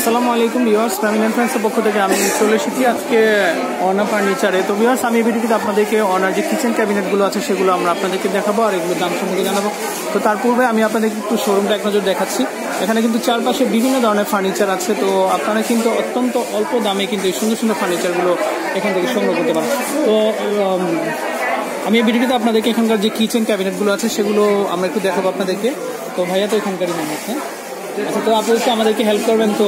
আসসালামু আলাইকুম viewers, family and ফ্রেন্ডসের পক্ষ থেকে আমি চলে এসেছি আজকে অনা ফার্নিচারে। তো ভিউয়ার্স, আমি এই ভিডিওতে আপনাদেরকে অনার যে কিচেন ক্যাবিনেটগুলো আছে সেগুলো আমরা আপনাদেরকে দেখাবো আর এগুলোর দাম সম্পর্কে জানাবো। তো তার পূর্বে আমি আপনাদেরকে একটু শোরুমটা এক নজর দেখাচ্ছি। এখানে কিন্তু চারপাশে বিভিন্ন ধরনের ফার্নিচার আছে। তো আপনারা কিন্তু অত্যন্ত অল্প দামে কিন্তু এই সুন্দর সুন্দর ফার্নিচারগুলো এখান থেকে সংগ্রহ করতে পারেন। তো আমি এই ভিডিওতে আপনাদেরকে এখানকার যে কিচেন ক্যাবিনেটগুলো আছে সেগুলো আমরা একটু দেখাবো আপনাদেরকে। তো ভাইয়া তো এখানকারই মানুষ, হ্যাঁ? আচ্ছা, তো আপনি একটু আমাদেরকে হেল্প করবেন। তো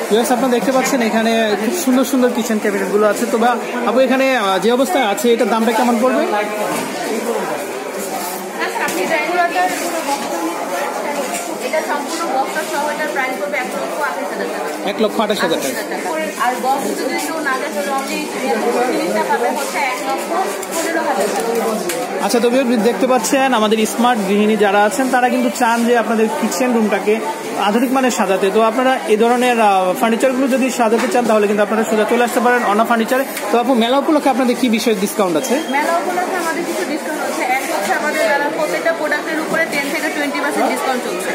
ভিউয়ার্স, আপনারা দেখতে পাচ্ছেন এখানে খুব সুন্দর সুন্দর কিচেন ক্যাবিনেটগুলো আছে। তো বা আপু এখানে যে অবস্থায় আছে এটার দামটা কেমন পড়বে? $1,28,000। আচ্ছা, তো দেখতে পাচ্ছেন আমাদের স্মার্ট গৃহিণী যারা আছেন তারা কিন্তু চান যে আপনাদের কিচেন রুমটাকে আধুনিক মানের সাজাতে। তো আপনারা এই ধরনের ফার্নিচারগুলো যদি সাজাতে চান তাহলে কিন্তু আপনারা সোজা চলে আসতে পারেন অনা ফার্নিচারে। তো আপু, মেলা উপলক্ষে আপনাদের কি বিষয়ে ডিসকাউন্ট আছে? মেলা উপলক্ষে আমাদের কিছু ডিসকাউন্ট আছে। এক হচ্ছে আমাদের প্রত্যেকটা প্রোডাক্টের উপরে 10 থেকে 20% ডিসকাউন্ট চলছে।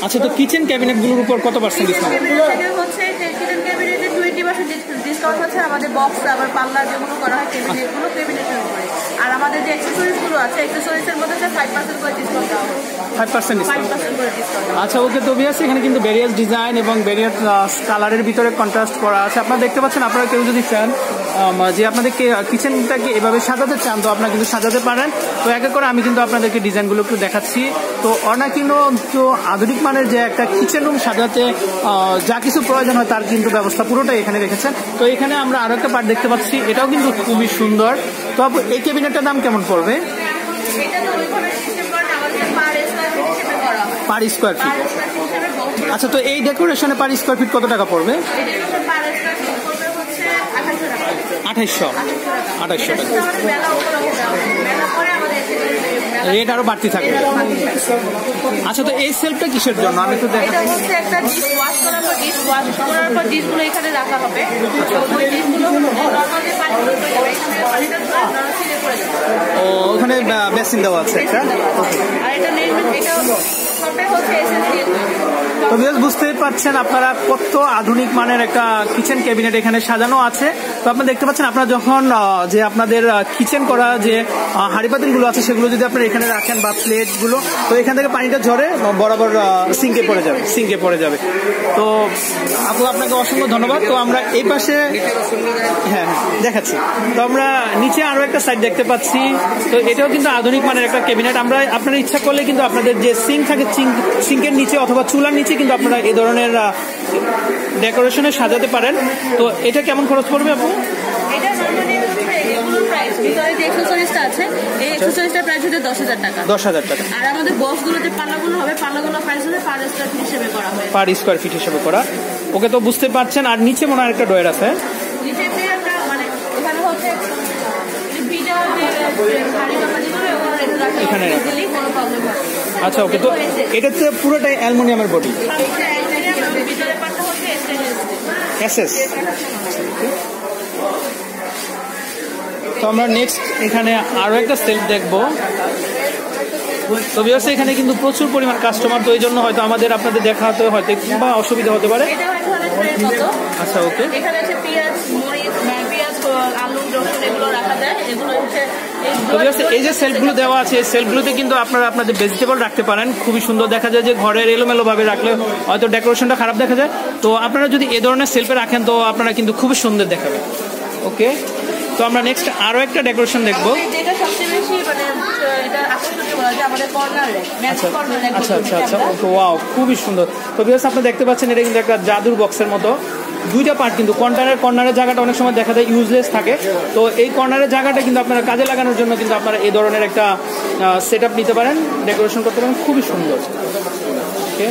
আচ্ছা, তো কিচেন ক্যাবিনেটগুলোর উপর কত পার্সেন্ট ডিসকাউন্ট? হচ্ছে কিচেন ক্যাবিনেটে 20% ডিসকাউন্ট হচ্ছে। আমাদের বক্স আবার পাল্লা যেগুলো করা হয় ক্যাবিনেটের উপরে। আর আমাদের যে অ্যাকসেসরিজগুলো আছে অ্যাকসেসরিজের মধ্যে 5% করে ডিসকাউন্ট দেওয়া হবে। 5% করে ডিসকাউন্ট। আচ্ছা, ওকে। তো ভিউয়ার্স, এখানে কিন্তু ভেরিয়াস ডিজাইন এবং ভেরিয়াস কালারের ভিতরে কন্ট্রাস্ট করা আছে। আপনারা দেখতে পাচ্ছেন, আপনারা কেউ যদি চান যে আপনাদের কিচেনটাকে এভাবে সাজাতে চান তো আপনারা কিন্তু সাজাতে পারেন। তো এক এক করে আমি কিন্তু আপনাদেরকে ডিজাইনগুলো একটু দেখাচ্ছি। তো অনা কিন্তু আধুনিক মানের যে একটা কিচেন রুম সাজাতে যা কিছু প্রয়োজন হয় তার কিন্তু ব্যবস্থা পুরোটাই এখানে রেখেছেন। তো এখানে আমরা আরো একটা পার্ট দেখতে পাচ্ছি, এটাও কিন্তু খুবই সুন্দর। তো এই ক্যাবিনেটটার দাম কেমন পড়বে? Per square feet. আচ্ছা, তো এই ডেকোরেশনে পার স্কোয়ার ফিট কত টাকা পড়বে? 2800 টাকা। রেট আরো বাড়তি থাকবে। আচ্ছা, তো এই সেলফটা কিসের জন্য আমি একটু দেখাচ্ছি। এটা হচ্ছে একটা ডিশ ওয়াশ করার পর ডিশগুলো এখানে রাখা হবে। ও, ওখানে বেসিন দেওয়া আছে একটা। আর এটা হচ্ছে তো বুঝতেই পারছেন আপনারা কত আধুনিক মানের একটা কিচেন ক্যাবিনেট এখানে সাজানো আছে। তো আপনারা দেখতে পাচ্ছেন, আপনারা যখন যে আপনাদের কিচেন করা যে হাঁড়ি পাতিলগুলো আছে সেগুলো যদি আপনারা এখানে রাখেন বা প্লেটগুলো, তো এখান থেকে পানিটা ঝরে বরাবর সিঙ্কে পড়ে যাবে। তো আপু, আপনাকে অসংখ্য ধন্যবাদ। তো আমরা এই পাশে হ্যাঁ দেখাচ্ছি। তো আমরা নিচে আরো একটা সাইড দেখতে পাচ্ছি। তো এটাও কিন্তু আধুনিক মানের একটা ক্যাবিনেট। আমরা আপনারা ইচ্ছা করলে কিন্তু আপনাদের যে সিঙ্ক থাকে সিঙ্কের নিচে অথবা চুলার নিচে কিন্তু আপনারা এই ধরনের ডেকোরেশনে সাজাতে পারেন। তো এটা কেমন খরচ পড়বে আপু? এটা প্রাইস ভিতরে যে অ্যাকসেসরিজটা আছে এই অ্যাকসেসরিজটার প্রাইস হচ্ছে 10,000 টাকা। 10,000 টাকা। আর আমাদের বক্সগুলো যে পাল্লাগুলো হবে পাল্লাগুলো প্রাইস হচ্ছে পার স্কয়ার ফিট হিসেবে করা হয়। পার স্কয়ার ফিট হিসেবে করা। ওকে, তো বুঝতে পারছেন। আর নিচে মনে হয় একটা ডয়ার আছে। নিচে একটা মানে এখানে হচ্ছে ভিডিও যে হাড়ি পাতিলগুলো এখানে রাখলে কোনো প্রবলেম হবে। আচ্ছা, ওকে। তো এটাতে পুরোটাই অ্যালুমিনিয়ামের বডি। ভিতরে পাটটা হচ্ছে এসএস। তো আমরা নেক্সট এখানে আরো একটা সেলফ দেখবো। তো ভিউয়ার্স, এখানে কিন্তু প্রচুর পরিমাণ কাস্টমার, তো এই জন্য হয়তো আমাদের আপনাদের দেখাতে হয়তো কিংবা অসুবিধা হতে পারে। আচ্ছা, ওকে। এখানে আছে পেঁয়াজ, মরিচ, আলু, রসুন এগুলো রাখা যায়। এগুলো হচ্ছে এই যে সেলফগুলো দেওয়া আছে এই সেলফগুলোতে কিন্তু আপনারা আপনাদের ভেজিটেবল রাখতে পারেন। খুবই সুন্দর দেখা যায়। যে ঘরের এলোমেলো ভাবে রাখলে হয়তো ডেকোরেশনটা খারাপ দেখা যায়। তো আপনারা যদি এই ধরনের সেলফে রাখেন তো আপনারা কিন্তু খুবই সুন্দর দেখাবে। ওকে, তো আমরা নেক্সট আরো একটা ডেকোরেশন দেখবো। যেটা সবচেয়ে বেশি মানে এটা আকর্ষণীয় বলা যায় আমাদের কর্নার র্যাক। আচ্ছা আচ্ছা আচ্ছা, ওয়াও, খুবই সুন্দর। তো ভিউয়ার্স, আপনারা দেখতে পাচ্ছেন এটা কিন্তু একটা জাদুর বক্সের মতো। দুইটা পার্ট কিন্তু কর্নারের জায়গাটা অনেক সময় দেখা যায় ইউজলেস থাকে। তো এই কর্নারের জায়গাটা কিন্তু আপনারা কাজে লাগানোর জন্য কিন্তু আপনারা এই ধরনের একটা সেটআপ নিতে পারেন, ডেকোরেশন করতে পারেন। খুবই সুন্দর। ওকে,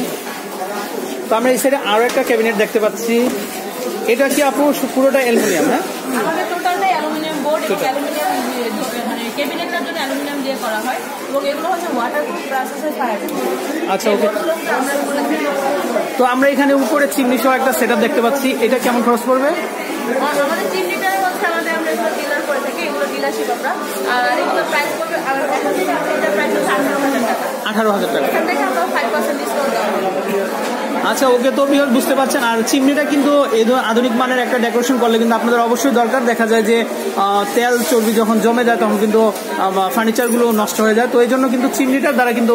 তো আমরা এই সাইডে আরো একটা ক্যাবিনেট দেখতে পাচ্ছি। এটা কি আপু পুরোটা অ্যালুমিনিয়াম? হ্যাঁ, আমাদের টোটালটাই অ্যালুমিনিয়াম বোর্ড এবং অ্যালুমিনিয়াম মানে ক্যাবিনেটটার জন্য অ্যালুমিনিয়াম দিয়ে করা হয় এবং এগুলো হচ্ছে ওয়াটারপ্রুফ প্লাস হচ্ছে ফায়ারপ্রুফ। আচ্ছা, ওকে। তো আমরা এখানে উপরে চিমনি সহ একটা সেটআপ দেখতে পাচ্ছি। এটা কেমন খরচ পড়বে? আমাদের চিমনিটা হচ্ছে আমরা এগুলো ডিলার করে থাকি, এগুলো ডিলারশিপ আমরা। আর এগুলো প্রাইস পড়বে এটা প্রাইস হচ্ছে 18,000 টাকা। 18,000 টাকা। এখান থেকে আমরা 5% ডিসকাউন্ট দেওয়া হবে। আচ্ছা ওকে, তো বুঝতে পারছেন। আর চিমনিটা কিন্তু এই আধুনিক মানের একটা ডেকোরেশন করলে কিন্তু আপনাদের অবশ্যই দরকার। দেখা যায় যে তেল চর্বি যখন জমে যায় তখন কিন্তু ফার্নিচারগুলো নষ্ট হয়ে যায়। তো এই জন্য কিন্তু চিমনিটার দ্বারা কিন্তু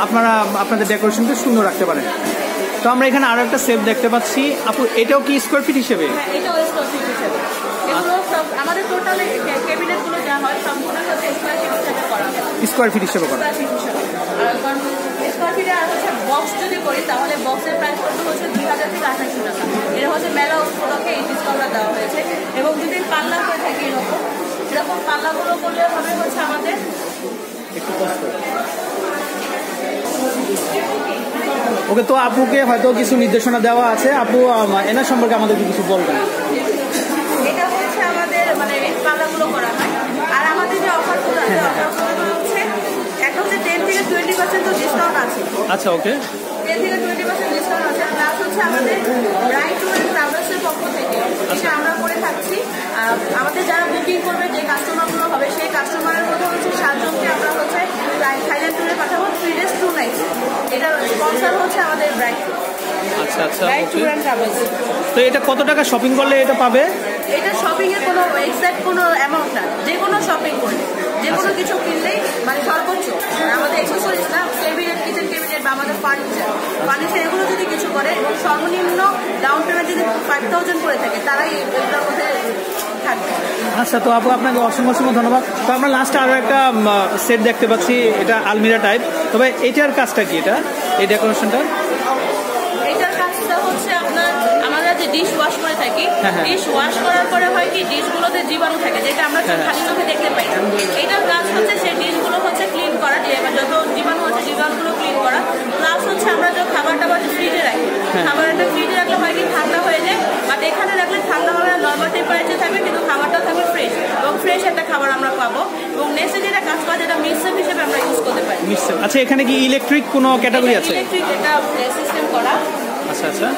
আপনারা আপনাদের ডেকোরেশনকে সুন্দর রাখতে পারেন। তো আমরা এখানে আরো একটা সেট দেখতে পাচ্ছি আপু, এটাও কি স্কোয়ার ফিট হিসেবে? এটাও স্কোয়ার ফিট হিসেবে। এগুলো সব আমাদের টোটাল ক্যাবিনেটগুলো যা হয় সম্পূর্ণ হচ্ছে স্কোয়ার ফিট হিসেবে করা হয়। স্কোয়ার ফিট হিসেবে করা। স্কোয়ার ফিটে আর হচ্ছে বক্স যদি করি তাহলে বক্সের প্রাইস পড়বে হচ্ছে 2000 থেকে 2800 টাকা। এটা হচ্ছে মেলা উপলক্ষে এই ডিসকাউন্টটা দেওয়া হয়েছে। এবং যদি পাল্লা করে থাকে এরকম পাল্লাগুলো করলে হবে হচ্ছে আমাদের একটু কষ্ট। ওকে, তো আপুকে হয়তো কিছু নির্দেশনা দেওয়া আছে, আপু এনার সম্পর্কে আমাদেরকে কিছু বলবেন। এটা হচ্ছে আমাদের মানে এই পাল্লাগুলো করা হয়। আর আমাদের যে অফারগুলো আছে অফারগুলো হচ্ছে একটা হচ্ছে 10 থেকে 20% ডিসকাউন্ট আছে। আচ্ছা ওকে, 10 থেকে 20% ডিসকাউন্ট আছে। প্লাস হচ্ছে আমাদের রাইট ট্যুর এন্ড ট্রাভেলসের পক্ষ থেকে এটা আমরা করে থাকছি। আমাদের যারা বুকিং করবে যে কাস্টমারগুলো হবে সেই কাস্টমারের মধ্যে হচ্ছে 7 জনকে আমরা হচ্ছে থাইল্যান্ড ট্যুরে পাঠাবো 3 days 2 nights। এটা স্পন্সর হচ্ছে আমাদের রাইট ট্যুর। আচ্ছা আচ্ছা, রাইট ট্যুর এন্ড ট্রাভেলস। তো এটা কত টাকা শপিং করলে এটা পাবে? এটা শপিং এর কোনো এক্সাক্ট কোনো অ্যামাউন্ট না, যে কোনো শপিং করলে যে কোনো কিছু কিনলেই মানে সর্বোচ্চ আমাদের অ্যাকসেসরিজ না, ক্যাবিনেট, কিচেন ক্যাবিনেট বা আমাদের ফার্নিচার এগুলো যদি কিছু করে এবং সর্বনিম্ন ডাউন পেমেন্ট যদি 5000 করে থাকে তারাই এগুলোর মধ্যে থাকবে। আচ্ছা, তো আপু আপনাকে অসংখ্য ধন্যবাদ। তো আমরা লাস্টে আরো একটা সেট দেখতে পাচ্ছি, এটা আলমিরা টাইপ। তবে এটার কাজটা কি, এই ডেকোরেশনটা? এটার কাজটা হচ্ছে আপনার আমরা যে ডিশ ওয়াশ করে থাকি, ডিশ ওয়াশ করার পরে হয় কি ডিশগুলোতে জীবাণু থাকে যেটা আমরা খালি চোখে দেখতে পাই না। এটার কাজ হচ্ছে সেই ডিশগুলো হচ্ছে ক্লিন করা, যত জীবাণু আছে জীবাণুগুলো ক্লিন করা। প্লাস হচ্ছে আমরা যে খাবারটা ফ্রিজে রাখি, খাবারটা ফ্রিজে রাখলে হয় কি ঠান্ডা হয়ে যায়, বাট এখানে রাখলে ঠান্ডা হবে না, নর্মাল টেম্পারেচার থাকবে কিন্তু খাবারটাও থাকবে ফ্রেশ এবং ফ্রেশ একটা খাবার আমরা পাবো। এবং নেক্সটে যেটা কাজ করে যেটা মিক্সার হিসেবে আমরা ইউজ করতে পারি। আচ্ছা, এখানে কি ইলেকট্রিক কোনো ক্যাটাগরি আছে? ইলেকট্রিক এটা সিস্টেম করা। আচ্ছা আচ্ছা,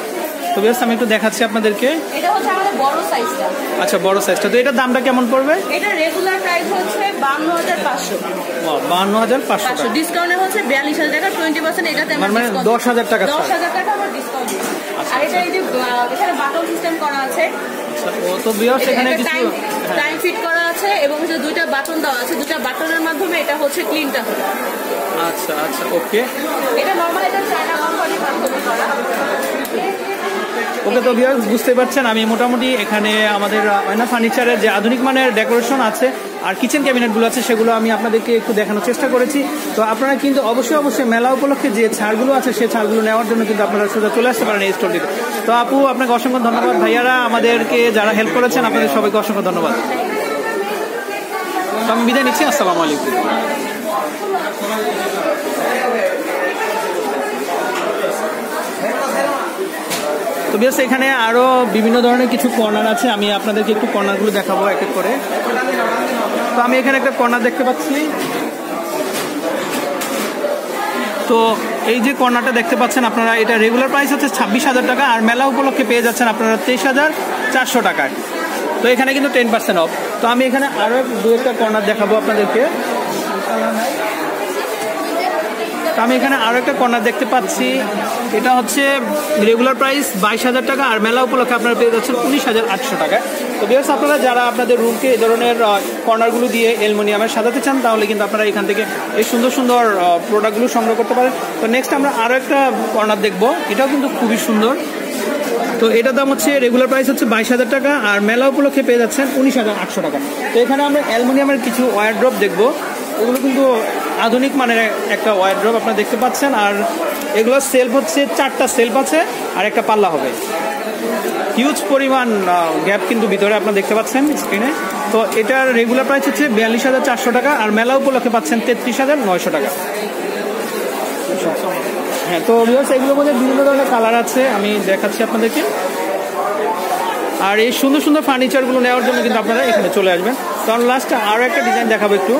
তো বেশ আমি একটু দেখাচ্ছি আপনাদেরকে। এটা হচ্ছে আমাদের বড় সাইজটা। আচ্ছা, বড় সাইজটা। তো এটার দামটা কেমন পড়বে? এটা রেগুলার প্রাইস হচ্ছে 52500। 52500। ডিসকাউন্টে হচ্ছে 42000 টাকা, 20% এটাতে আমরা মানে 10000 টাকা। 10000 টাকা আমরা ডিসকাউন্ট দিই। আর এটা এই যে এখানে বাটন সিস্টেম করা আছে। তো ভিউয়ার্স এখানে কিছু টাইম ফিট করা আছে এবং হচ্ছে দুইটা বাটন দেওয়া আছে, দুইটা বাটনের মাধ্যমে এটা হচ্ছে ক্লিনটা হবে। আচ্ছা আচ্ছা, ওকে। এটা নরমাল এটা চায়না কোম্পানির মাধ্যমে করা। ওকে, তো ভিউয়ার্স বুঝতে পারছেন আমি মোটামুটি এখানে আমাদের আয়না ফার্নিচারের যে আধুনিক মানের ডেকোরেশন আছে আর কিচেন ক্যাবিনেটগুলো আছে সেগুলো আমি আপনাদেরকে একটু দেখানোর চেষ্টা করেছি। তো আপনারা কিন্তু অবশ্যই মেলা উপলক্ষে যে ছাড়গুলো আছে সেই ছাড়গুলো নেওয়ার জন্য কিন্তু আপনারা সোজা চলে আসতে পারেন এই স্টোরটিতে। তো আপু আপনাকে অসংখ্য ধন্যবাদ, ভাইয়ারা আমাদেরকে যারা হেল্প করেছেন আপনাদের সবাইকে অসংখ্য ধন্যবাদ। তো আমি বিদায় নিচ্ছি, আসসালামু আলাইকুম। তো বেশ এখানে আরো বিভিন্ন ধরনের কিছু কর্নার আছে, আমি আপনাদেরকে একটু কর্নারগুলো দেখাবো এক এক করে। তো আমি এখানে একটা কর্নার দেখতে পাচ্ছি। তো এই যে কর্নারটা দেখতে পাচ্ছেন আপনারা, এটা রেগুলার প্রাইস হচ্ছে 26000 টাকা আর মেলা উপলক্ষে পেয়ে যাচ্ছেন আপনারা 23400 টাকায়। তো এখানে কিন্তু 10% অফ। তো আমি এখানে আরো দু একটা কর্নার দেখাবো আপনাদেরকে। তো আমি এখানে আরো একটা কর্নার দেখতে পাচ্ছি, এটা হচ্ছে রেগুলার প্রাইস 22000 টাকা আর মেলা উপলক্ষে আপনারা পেয়ে যাচ্ছেন 19800 টাকায়। তো ভিউয়ার্স আপনারা যারা আপনাদের রুমকে এই ধরনের কর্নারগুলো দিয়ে অ্যালুমিনিয়ামের সাজাতে চান তাহলে কিন্তু আপনারা এখান থেকে এই সুন্দর সুন্দর প্রোডাক্টগুলো সংগ্রহ করতে পারেন। তো নেক্সট আমরা আরো একটা কর্নার দেখবো, এটাও কিন্তু খুবই সুন্দর। তো এটার দাম হচ্ছে রেগুলার প্রাইস হচ্ছে 22000 টাকা আর মেলা উপলক্ষে পেয়ে যাচ্ছেন 19800 টাকা। তো এখানে আমরা অ্যালুমিনিয়ামের কিছু ওয়ারড্রপ দেখবো, এগুলো কিন্তু আধুনিক মানের একটা ওয়ারড্রপ আপনারা দেখতে পাচ্ছেন। আর এগুলো সেলফ হচ্ছে 4টা সেলফ আছে আর একটা পাল্লা হবে। হিউজ পরিমাণ গ্যাপ কিন্তু ভিতরে আপনারা দেখতে পাচ্ছেন স্ক্রিনে। তো এটার রেগুলার প্রাইস হচ্ছে 42400 টাকা আর মেলা উপলক্ষে পাচ্ছেন 33900 টাকা। হ্যাঁ, তো ভিউয়ার্স এগুলোর মধ্যে বিভিন্ন ধরনের কালার আছে, আমি দেখাচ্ছি আপনাদেরকে। আর এই সুন্দর সুন্দর ফার্নিচারগুলো নেওয়ার জন্য কিন্তু আপনারা এখানে চলে আসবেন। কারণ লাস্টে আরও একটা ডিজাইন দেখাবো একটু।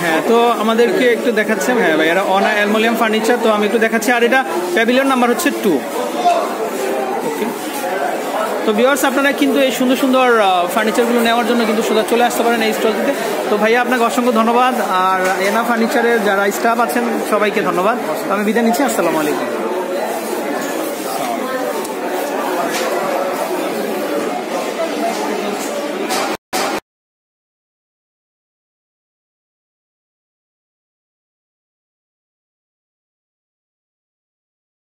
হ্যাঁ, তো আমাদেরকে একটু দেখাচ্ছে। হ্যাঁ ভাই, এটা অনা অ্যালুমিনিয়াম ফার্নিচার। তো আমি একটু দেখাচ্ছি। আর এটা প্যাভিলিয়ন নাম্বার হচ্ছে 2। ওকে, তো তো ভিউয়ার্স আপনারা কিন্তু এই সুন্দর সুন্দর ফার্নিচারগুলো নেওয়ার জন্য কিন্তু সোজা চলে আসতে পারেন এই স্টলটিতে। তো ভাইয়া আপনাকে অসংখ্য ধন্যবাদ, আর এনা ফার্নিচারের যারা স্টাফ আছেন সবাইকে ধন্যবাদ। আমি বিদায় নিচ্ছি, আসসালামু আলাইকুম।